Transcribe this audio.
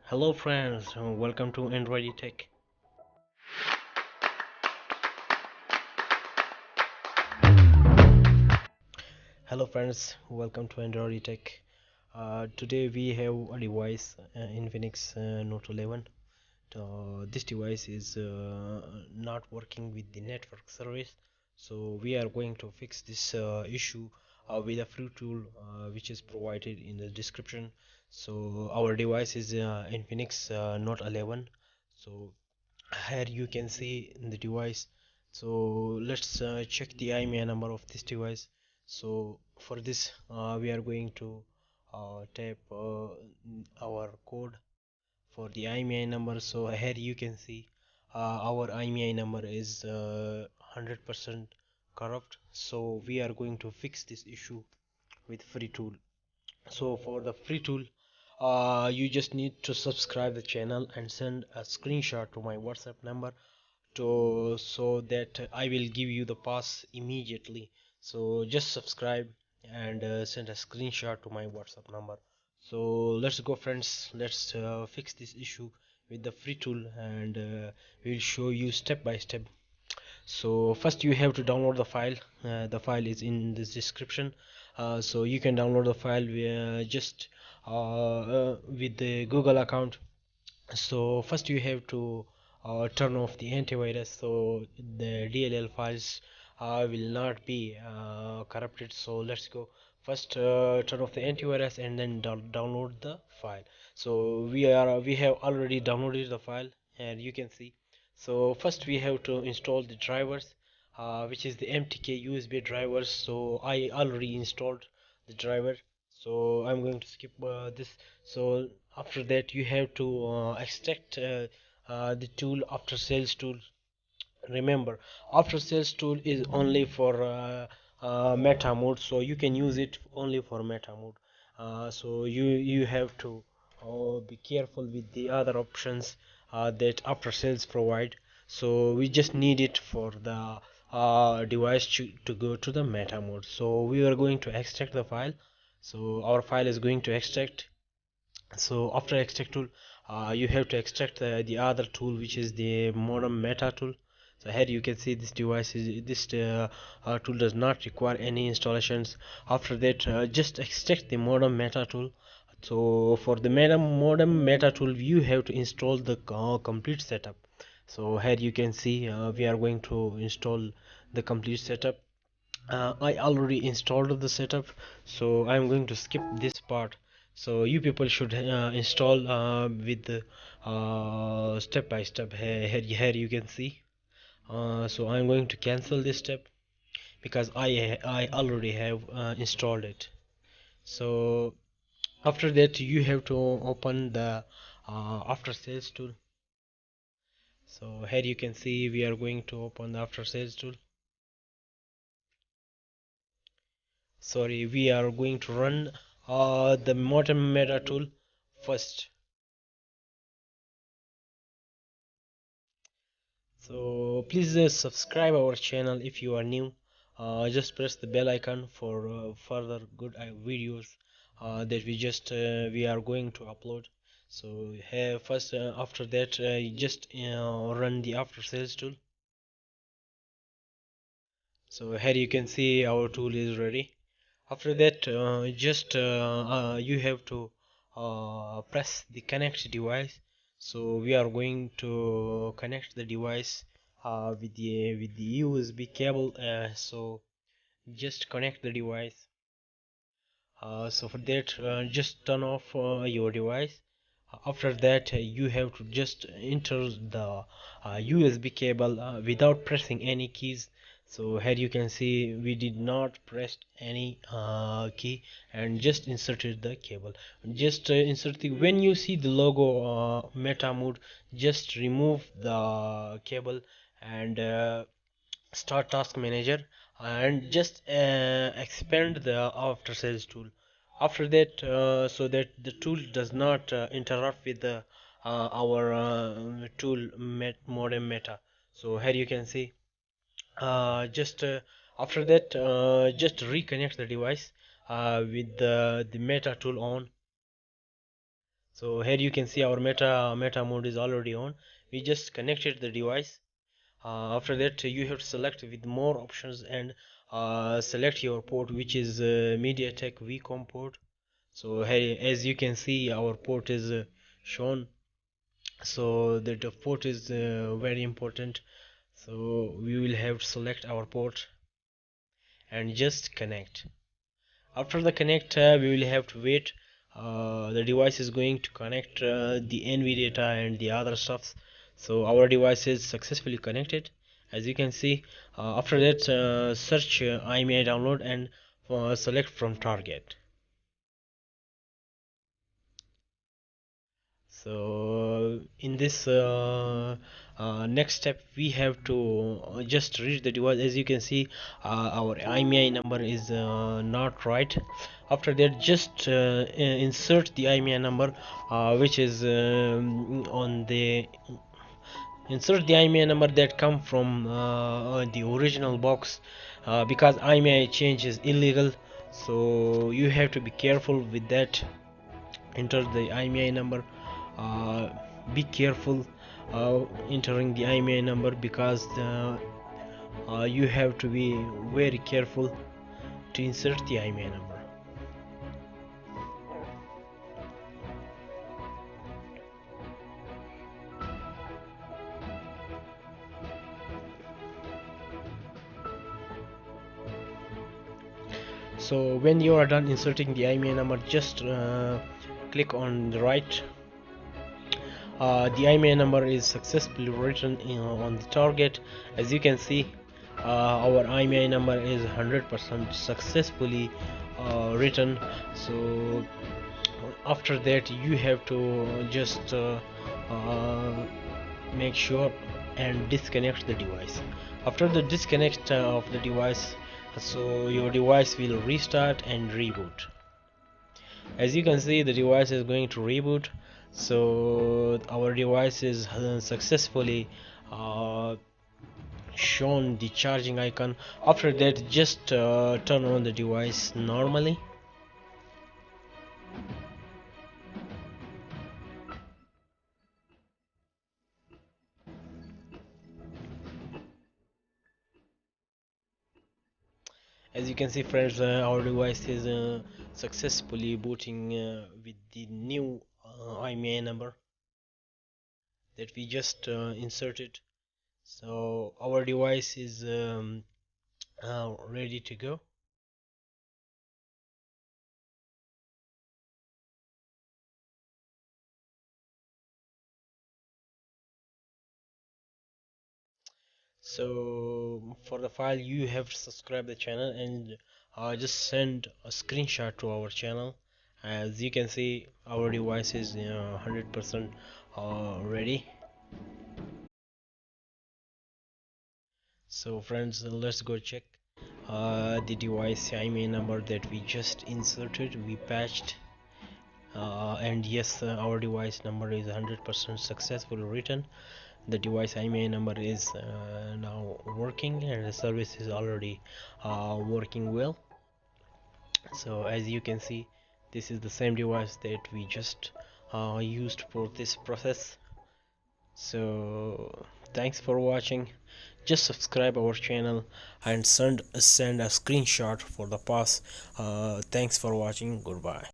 Hello friends, welcome to Android Tech. Hello friends, welcome to Android Tech. Today we have a device, infinix Note 11. This device is not working with the network service, so we are going to fix this issue with a free tool which is provided in the description. So our device is infinix Note 11. So here you can see in the device. So let's check the IMEI number of this device. So for this we are going to type our code for the IMEI number. So here you can see our IMEI number is 100% corrupt, so we are going to fix this issue with free tool. So for the free tool, you just need to subscribe the channel and send a screenshot to my WhatsApp number to so that I will give you the pass immediately. So just subscribe and send a screenshot to my WhatsApp number. So let's go friends, let's fix this issue with the free tool, and we'll show you step by step. So first you have to download the file is in this description. So you can download the file just with the Google account. So first you have to turn off the antivirus, so the DLL files will not be corrupted. So let's go. First turn off the antivirus and then download the file. So we have already downloaded the file, and you can see. So first we have to install the drivers, which is the MTK USB drivers. So I already installed the driver, so I'm going to skip this. So after that you have to extract the tool, after sales tool. Remember, after sales tool is only for meta mode, so you can use it only for meta mode. So you have to be careful with the other options that after sales provide. So we just need it for the device to go to the meta mode. So we are going to extract the file. So our file is going to extract. So after extract tool, you have to extract the other tool, which is the modem meta tool. So here you can see this tool does not require any installations. After that, just extract the modem meta tool. So for the modem meta tool, you have to install the complete setup. So here you can see we are going to install the complete setup. I already installed the setup, so I'm going to skip this part. So you people should install with step by step. Here you can see. So I'm going to cancel this step because I already have installed it. So after that you have to open the after sales tool. So here you can see we are going to open the after sales tool. Sorry, we are going to run the modem meta tool first. So please subscribe our channel if you are new. Just press the bell icon for further good videos that we are going to upload. So here first, after that just run the after sales tool. So here you can see our tool is ready. After that, just you have to press the connect device. So we are going to connect the device with the USB cable. So just connect the device. So for that, just turn off your device. After that, you have to just enter the USB cable without pressing any keys. So here you can see we did not press any key and just inserted the cable. Just insert the when you see the logo meta mode, just remove the cable and start task manager and just expand the after sales tool. After that, so that the tool does not interrupt with the our tool modem meta. So here you can see just after that just reconnect the device with the meta tool on. So here you can see our meta mode is already on. We just connected the device. After that you have to select with more options and select your port, which is MediaTek Vcom port. So here, as you can see, our port is shown. So the port is very important. So we will have to select our port and just connect. After the connect, we will have to wait. The device is going to connect the NV data and the other stuff. So our device is successfully connected, as you can see. After that, search imei download and select from target. So in this next step, we have to just reach the device. As you can see, our imei number is not right. After that, just insert the imei number, which is on the insert the imei number that come from the original box, because imei change is illegal. So you have to be careful with that. Enter the imei number. uh, be careful entering the imei number, because you have to be very careful to insert the imei number. So when you are done inserting the imei number, just click on the right. The imei number is successfully written on the target. As you can see, our imei number is 100% successfully written. So after that, you have to just uh, make sure and disconnect the device. After the disconnect of the device, so your device will restart and reboot. As you can see, the device is going to reboot. So our device is successfully uh, shown the charging icon. After that, just turn on the device normally. As you can see, friends, our device is successfully booting with the new imei number that we just inserted. So our device is ready to go. So for the file, you have to subscribe the channel and just send a screenshot to our channel. As you can see, our device is 100% ready. So friends, let's go check the device imei number that we just inserted. We patched, and yes, our device number is 100% successfully written. The device imei number is now working, and the service is already working well. So as you can see, this is the same device that we just used for this process. So thanks for watching. Just subscribe our channel and send a screenshot for the pass. Thanks for watching. Goodbye.